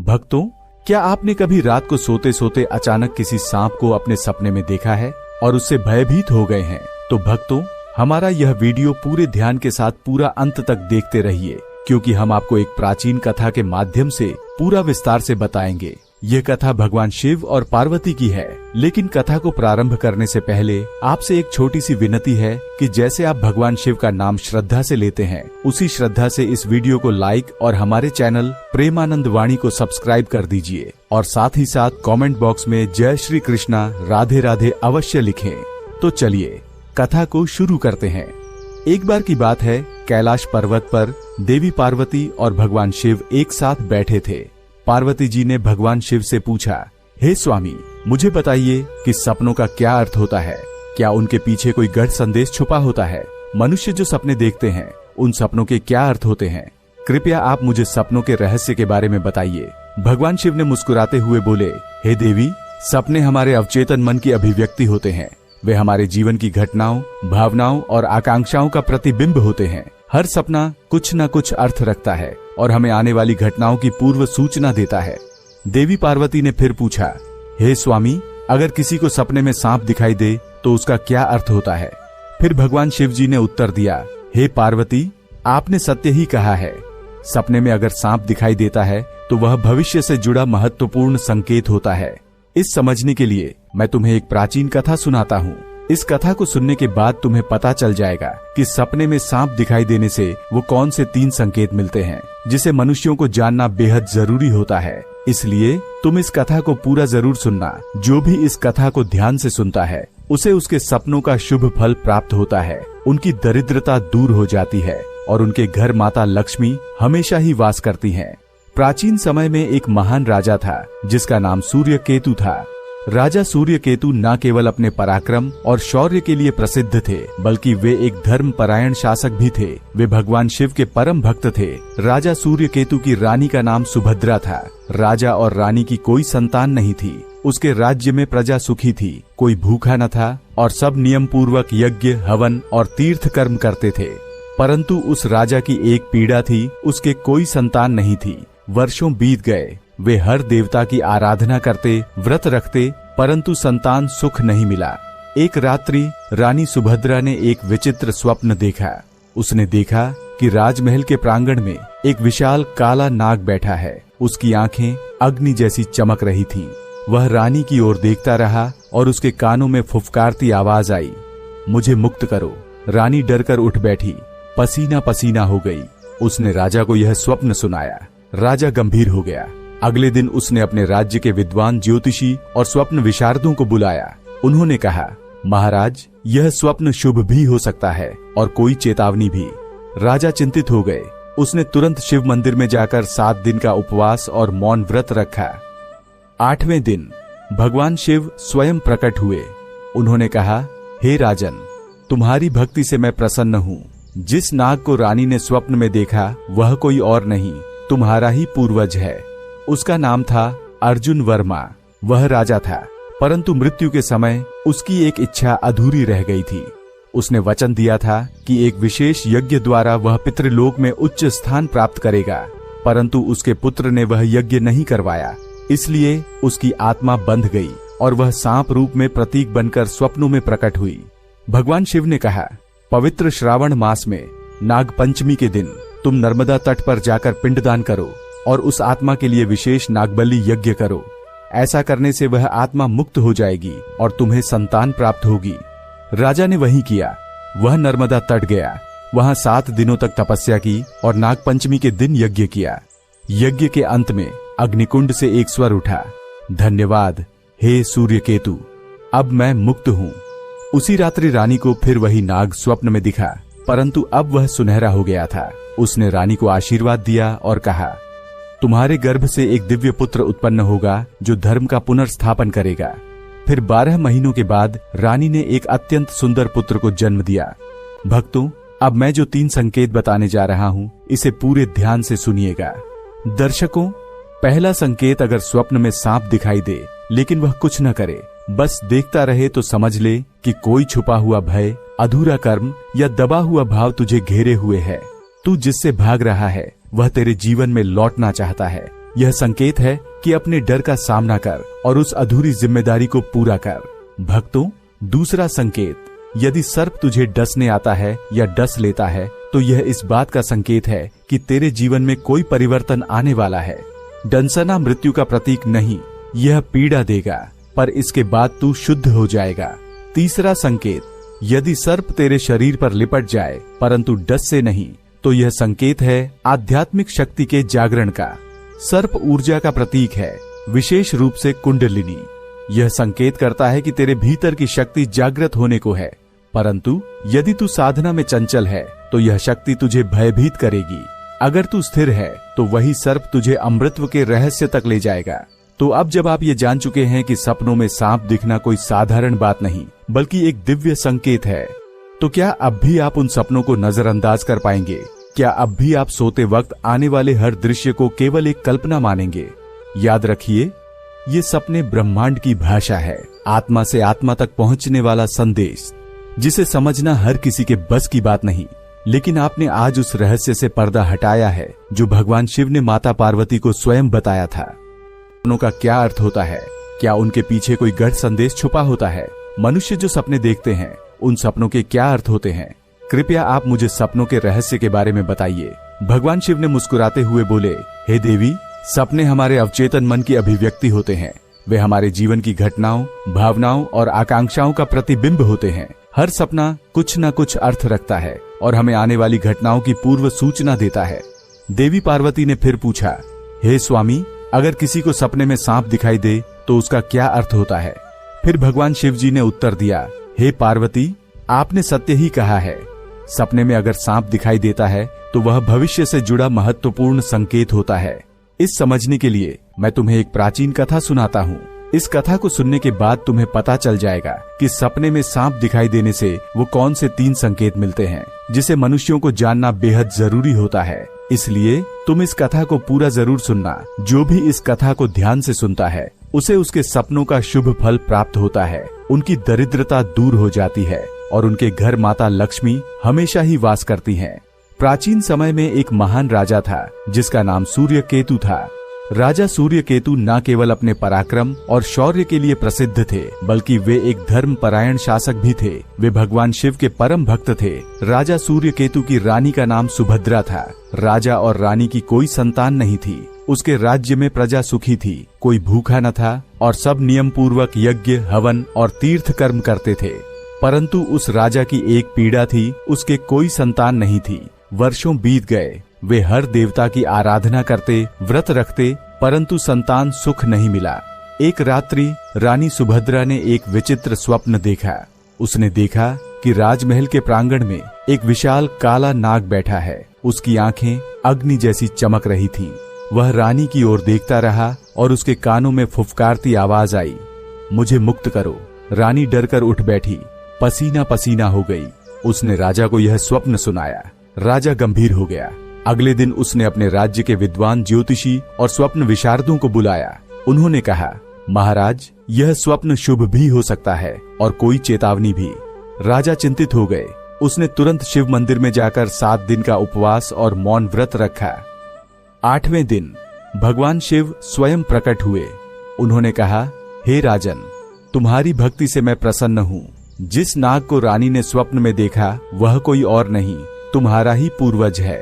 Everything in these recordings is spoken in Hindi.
भक्तों, क्या आपने कभी रात को सोते सोते अचानक किसी सांप को अपने सपने में देखा है और उससे भयभीत हो गए हैं? तो भक्तों, हमारा यह वीडियो पूरे ध्यान के साथ पूरा अंत तक देखते रहिए, क्योंकि हम आपको एक प्राचीन कथा के माध्यम से पूरा विस्तार से बताएंगे। यह कथा भगवान शिव और पार्वती की है। लेकिन कथा को प्रारंभ करने से पहले आपसे एक छोटी सी विनती है कि जैसे आप भगवान शिव का नाम श्रद्धा से लेते हैं, उसी श्रद्धा से इस वीडियो को लाइक और हमारे चैनल प्रेमानंद वाणी को सब्सक्राइब कर दीजिए और साथ ही साथ कमेंट बॉक्स में जय श्री कृष्णा राधे राधे अवश्य लिखें। तो चलिए कथा को शुरू करते हैं। एक बार की बात है, कैलाश पर्वत पर देवी पार्वती और भगवान शिव एक साथ बैठे थे। पार्वती जी ने भगवान शिव से पूछा, हे स्वामी, मुझे बताइए कि सपनों का क्या अर्थ होता है? क्या उनके पीछे कोई गढ़ संदेश छुपा होता है? मनुष्य जो सपने देखते हैं, उन सपनों के क्या अर्थ होते हैं? कृपया आप मुझे सपनों के रहस्य के बारे में बताइए। भगवान शिव ने मुस्कुराते हुए बोले, हे देवी, सपने हमारे अवचेतन मन की अभिव्यक्ति होते हैं। वे हमारे जीवन की घटनाओं, भावनाओं और आकांक्षाओं का प्रतिबिंब होते हैं। हर सपना कुछ न कुछ अर्थ रखता है और हमें आने वाली घटनाओं की पूर्व सूचना देता है। देवी पार्वती ने फिर पूछा, हे स्वामी, अगर किसी को सपने में सांप दिखाई दे तो उसका क्या अर्थ होता है? फिर भगवान शिव जी ने उत्तर दिया, हे पार्वती, आपने सत्य ही कहा है। सपने में अगर सांप दिखाई देता है तो वह भविष्य से जुड़ा महत्वपूर्ण संकेत होता है। इस समझने के लिए मैं तुम्हें एक प्राचीन कथा सुनाता हूँ। इस कथा को सुनने के बाद तुम्हें पता चल जाएगा कि सपने में सांप दिखाई देने से वो कौन से 3 संकेत मिलते हैं, जिसे मनुष्यों को जानना बेहद जरूरी होता है। इसलिए तुम इस कथा को पूरा जरूर सुनना। जो भी इस कथा को ध्यान से सुनता है, उसे उसके सपनों का शुभ फल प्राप्त होता है, उनकी दरिद्रता दूर हो जाती है और उनके घर माता लक्ष्मी हमेशा ही वास करती हैं। प्राचीन समय में एक महान राजा था जिसका नाम सूर्यकेतु था। राजा सूर्यकेतु न केवल अपने पराक्रम और शौर्य के लिए प्रसिद्ध थे, बल्कि वे एक धर्मपरायण शासक भी थे। वे भगवान शिव के परम भक्त थे। राजा सूर्यकेतु की रानी का नाम सुभद्रा था। राजा और रानी की कोई संतान नहीं थी। उसके राज्य में प्रजा सुखी थी, कोई भूखा न था और सब नियम पूर्वक यज्ञ, हवन और तीर्थ कर्म करते थे। परंतु उस राजा की एक पीड़ा थी, उसके कोई संतान नहीं थी। वर्षों बीत गए, वे हर देवता की आराधना करते, व्रत रखते, परंतु संतान सुख नहीं मिला। एक रात्रि रानी सुभद्रा ने एक विचित्र स्वप्न देखा। उसने देखा कि राजमहल के प्रांगण में एक विशाल काला नाग बैठा है। उसकी आंखें अग्नि जैसी चमक रही थीं। वह रानी की ओर देखता रहा और उसके कानों में फुफकारती आवाज आई, मुझे मुक्त करो। रानी डरकर उठ बैठी, पसीना पसीना हो गई। उसने राजा को यह स्वप्न सुनाया। राजा गंभीर हो गया। अगले दिन उसने अपने राज्य के विद्वान ज्योतिषी और स्वप्न विशारदों को बुलाया। उन्होंने कहा, महाराज, यह स्वप्न शुभ भी हो सकता है और कोई चेतावनी भी। राजा चिंतित हो गए। उसने तुरंत शिव मंदिर में जाकर 7 दिन का उपवास और मौन व्रत रखा। 8वें दिन भगवान शिव स्वयं प्रकट हुए। उन्होंने कहा, हे राजन, तुम्हारी भक्ति से मैं प्रसन्न हूँ। जिस नाग को रानी ने स्वप्न में देखा वह कोई और नहीं, तुम्हारा ही पूर्वज है। उसका नाम था अर्जुन वर्मा। वह राजा था, परंतु मृत्यु के समय उसकी एक इच्छा अधूरी रह गई थी। उसने वचन दिया था कि एक विशेष यज्ञ द्वारा वह पितृलोक में उच्च स्थान प्राप्त करेगा, परंतु उसके पुत्र ने वह यज्ञ नहीं करवाया। इसलिए उसकी आत्मा बंध गई और वह सांप रूप में प्रतीक बनकर स्वप्नों में प्रकट हुई। भगवान शिव ने कहा, पवित्र श्रावण मास में नाग पंचमी के दिन तुम नर्मदा तट पर जाकर पिंडदान करो और उस आत्मा के लिए विशेष नागबलि यज्ञ करो। ऐसा करने से वह आत्मा मुक्त हो जाएगी और तुम्हें संतान प्राप्त होगी। राजा ने वही किया। वह नर्मदा तट गया, वहां 7 दिनों तक तपस्या की और नागपंचमी के दिन यज्ञ किया। यज्ञ के अंत में अग्निकुंड से एक स्वर उठा, धन्यवाद हे सूर्यकेतु, अब मैं मुक्त हूँ। उसी रात्रि रानी को फिर वही नाग स्वप्न में दिखा, परंतु अब वह सुनहरा हो गया था। उसने रानी को आशीर्वाद दिया और कहा, तुम्हारे गर्भ से एक दिव्य पुत्र उत्पन्न होगा जो धर्म का पुनर्स्थापन करेगा। फिर 12 महीनों के बाद रानी ने एक अत्यंत सुंदर पुत्र को जन्म दिया। भक्तों, अब मैं जो 3 संकेत बताने जा रहा हूँ, इसे पूरे ध्यान से सुनिएगा। दर्शकों, पहला संकेत, अगर स्वप्न में सांप दिखाई दे लेकिन वह कुछ न करे, बस देखता रहे, तो समझ ले कि कोई छुपा हुआ भय, अधूरा कर्म या दबा हुआ भाव तुझे घेरे हुए है। तू जिससे भाग रहा है वह तेरे जीवन में लौटना चाहता है। यह संकेत है कि अपने डर का सामना कर और उस अधूरी जिम्मेदारी को पूरा कर। भक्तों, दूसरा संकेत, यदि सर्प तुझे डसने आता है या डस लेता है तो यह इस बात का संकेत है कि तेरे जीवन में कोई परिवर्तन आने वाला है। डंसना मृत्यु का प्रतीक नहीं, यह पीड़ा देगा, पर इसके बाद तू शुद्ध हो जाएगा। तीसरा संकेत, यदि सर्प तेरे शरीर पर लिपट जाए परंतु डस से नहीं, तो यह संकेत है आध्यात्मिक शक्ति के जागरण का। सर्प ऊर्जा का प्रतीक है, विशेष रूप से कुंडलिनी। यह संकेत करता है कि तेरे भीतर की शक्ति जागृत होने को है, परंतु यदि तू साधना में चंचल है तो यह शक्ति तुझे भयभीत करेगी। अगर तू स्थिर है तो वही सर्प तुझे अमृतत्व के रहस्य तक ले जाएगा। तो अब जब आप ये जान चुके हैं कि सपनों में सांप दिखना कोई साधारण बात नहीं बल्कि एक दिव्य संकेत है, तो क्या अब भी आप उन सपनों को नजरअंदाज कर पाएंगे? क्या अब भी आप सोते वक्त आने वाले हर दृश्य को केवल एक कल्पना मानेंगे? याद रखिए, ये सपने ब्रह्मांड की भाषा है, आत्मा से आत्मा तक पहुंचने वाला संदेश, जिसे समझना हर किसी के बस की बात नहीं। लेकिन आपने आज उस रहस्य से पर्दा हटाया है जो भगवान शिव ने माता पार्वती को स्वयं बताया था। सपनों का क्या अर्थ होता है? क्या उनके पीछे कोई गढ़ संदेश छुपा होता है? मनुष्य जो सपने देखते हैं उन सपनों के क्या अर्थ होते हैं? कृपया आप मुझे सपनों के रहस्य के बारे में बताइए। भगवान शिव ने मुस्कुराते हुए बोले, हे देवी, सपने हमारे अवचेतन मन की अभिव्यक्ति होते हैं। वे हमारे जीवन की घटनाओं, भावनाओं और आकांक्षाओं का प्रतिबिंब होते हैं। हर सपना कुछ न कुछ अर्थ रखता है और हमें आने वाली घटनाओं की पूर्व सूचना देता है। देवी पार्वती ने फिर पूछा, हे स्वामी, अगर किसी को सपने में सांप दिखाई दे तो उसका क्या अर्थ होता है? फिर भगवान शिव जी ने उत्तर दिया, हे पार्वती, आपने सत्य ही कहा है। सपने में अगर सांप दिखाई देता है तो वह भविष्य से जुड़ा महत्वपूर्ण संकेत होता है। इस समझने के लिए मैं तुम्हें एक प्राचीन कथा सुनाता हूँ। इस कथा को सुनने के बाद तुम्हें पता चल जाएगा कि सपने में सांप दिखाई देने से वो कौन से 3 संकेत मिलते हैं, जिसे मनुष्यों को जानना बेहद जरूरी होता है। इसलिए तुम इस कथा को पूरा जरूर सुनना। जो भी इस कथा को ध्यान से सुनता है उसे उसके सपनों का शुभ फल प्राप्त होता है, उनकी दरिद्रता दूर हो जाती है और उनके घर माता लक्ष्मी हमेशा ही वास करती हैं। प्राचीन समय में एक महान राजा था जिसका नाम सूर्यकेतु था। राजा सूर्यकेतु न केवल अपने पराक्रम और शौर्य के लिए प्रसिद्ध थे बल्कि वे एक धर्मपरायण शासक भी थे। वे भगवान शिव के परम भक्त थे। राजा सूर्यकेतु की रानी का नाम सुभद्रा था। राजा और रानी की कोई संतान नहीं थी। उसके राज्य में प्रजा सुखी थी, कोई भूखा न था और सब नियम पूर्वक यज्ञ, हवन और तीर्थ कर्म करते थे। परंतु उस राजा की एक पीड़ा थी, उसके कोई संतान नहीं थी। वर्षों बीत गए, वे हर देवता की आराधना करते, व्रत रखते, परंतु संतान सुख नहीं मिला। एक रात्रि रानी सुभद्रा ने एक विचित्र स्वप्न देखा। उसने देखा कि राजमहल के प्रांगण में एक विशाल काला नाग बैठा है। उसकी आंखें अग्नि जैसी चमक रही थीं। वह रानी की ओर देखता रहा और उसके कानों में फुफकारती आवाज आई, मुझे मुक्त करो। रानी डरकर उठ बैठी, पसीना पसीना हो गई। उसने राजा को यह स्वप्न सुनाया। राजा गंभीर हो गया। अगले दिन उसने अपने राज्य के विद्वान ज्योतिषी और स्वप्न विशारदों को बुलाया। उन्होंने कहा, महाराज, यह स्वप्न शुभ भी हो सकता है और कोई चेतावनी भी। राजा चिंतित हो गए। उसने तुरंत शिव मंदिर में जाकर 7 दिन का उपवास और मौन व्रत रखा। 8वें दिन भगवान शिव स्वयं प्रकट हुए। उन्होंने कहा, हे राजन, तुम्हारी भक्ति से मैं प्रसन्न हूँ। जिस नाग को रानी ने स्वप्न में देखा वह कोई और नहीं, तुम्हारा ही पूर्वज है।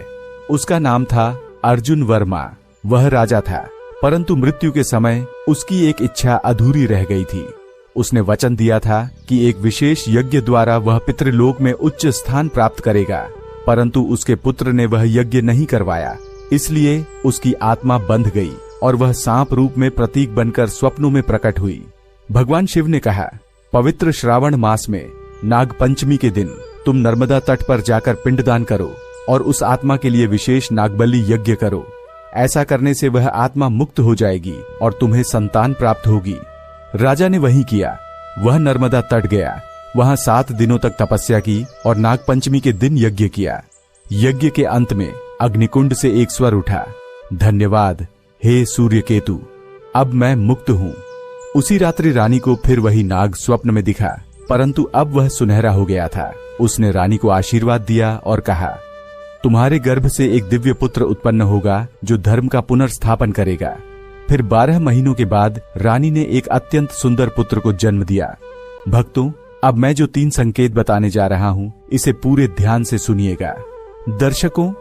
उसका नाम था अर्जुन वर्मा। वह राजा था, परंतु मृत्यु के समय उसकी एक इच्छा अधूरी रह गई थी। उसने वचन दिया था कि एक विशेष यज्ञ द्वारा वह पितृलोक में उच्च स्थान प्राप्त करेगा, परंतु उसके पुत्र ने वह यज्ञ नहीं करवाया। इसलिए उसकी आत्मा बंध गई और वह सांप रूप में प्रतीक बनकर स्वप्नों में प्रकट हुई। भगवान शिव ने कहा, पवित्र श्रावण मास में नाग पंचमी के दिन तुम नर्मदा तट पर जाकर पिंडदान करो और उस आत्मा के लिए विशेष नागबलि यज्ञ करो। ऐसा करने से वह आत्मा मुक्त हो जाएगी और तुम्हें संतान प्राप्त होगी। राजा ने वही किया। वह नर्मदा तट गया, वहां 7 दिनों तक तपस्या की और नागपंचमी के दिन यज्ञ किया। यज्ञ के अंत में अग्निकुंड से एक स्वर उठा, धन्यवाद हे सूर्यकेतु, अब मैं मुक्त हूँ। उसी रात्रि रानी को फिर वही नाग स्वप्न में दिखा, परंतु अब वह सुनहरा हो गया था। उसने रानी को आशीर्वाद दिया और कहा, तुम्हारे गर्भ से एक दिव्य पुत्र उत्पन्न होगा जो धर्म का पुनर्स्थापन करेगा। फिर 12 महीनों के बाद रानी ने एक अत्यंत सुंदर पुत्र को जन्म दिया। भक्तों, अब मैं जो 3 संकेत बताने जा रहा हूँ, इसे पूरे ध्यान से सुनिएगा। दर्शकों,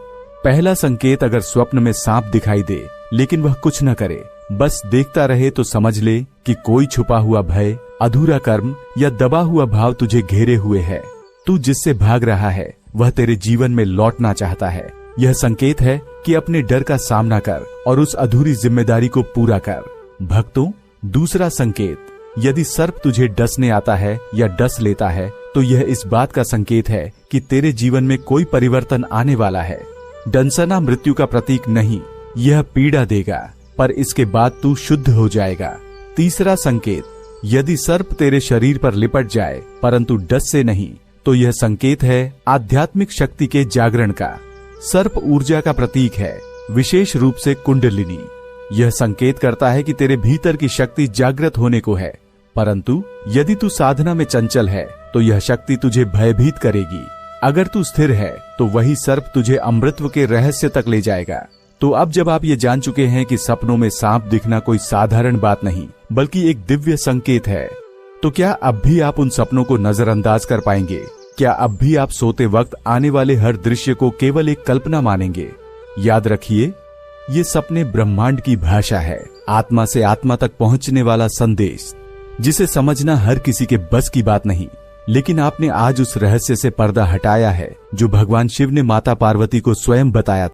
पहला संकेत, अगर स्वप्न में सांप दिखाई दे लेकिन वह कुछ न करे, बस देखता रहे, तो समझ ले कि कोई छुपा हुआ भय, अधूरा कर्म या दबा हुआ भाव तुझे घेरे हुए है। तू जिससे भाग रहा है वह तेरे जीवन में लौटना चाहता है। यह संकेत है कि अपने डर का सामना कर और उस अधूरी जिम्मेदारी को पूरा कर। भक्तों, दूसरा संकेत, यदि सर्प तुझे डसने आता है या डस लेता है तो यह इस बात का संकेत है कि तेरे जीवन में कोई परिवर्तन आने वाला है। डंसना मृत्यु का प्रतीक नहीं, यह पीड़ा देगा, पर इसके बाद तू शुद्ध हो जाएगा। तीसरा संकेत, यदि सर्प तेरे शरीर पर लिपट जाए परंतु डस से नहीं, तो यह संकेत है आध्यात्मिक शक्ति के जागरण का। सर्प ऊर्जा का प्रतीक है, विशेष रूप से कुंडलिनी। यह संकेत करता है कि तेरे भीतर की शक्ति जागृत होने को है, परंतु यदि तू साधना में चंचल है तो यह शक्ति तुझे भयभीत करेगी। अगर तू स्थिर है तो वही सर्प तुझे अमृतत्व के रहस्य तक ले जाएगा। तो अब जब आप ये जान चुके हैं कि सपनों में सांप दिखना कोई साधारण बात नहीं बल्कि एक दिव्य संकेत है, तो क्या अब भी आप उन सपनों को नजरअंदाज कर पाएंगे? क्या अब भी आप सोते वक्त आने वाले हर दृश्य को केवल एक कल्पना मानेंगे? याद रखिए, ये सपने ब्रह्मांड की भाषा है, आत्मा से आत्मा तक पहुंचने वाला संदेश, जिसे समझना हर किसी के बस की बात नहीं। लेकिन आपने आज उस रहस्य से पर्दा हटाया है जो भगवान शिव ने माता पार्वती को स्वयं बताया।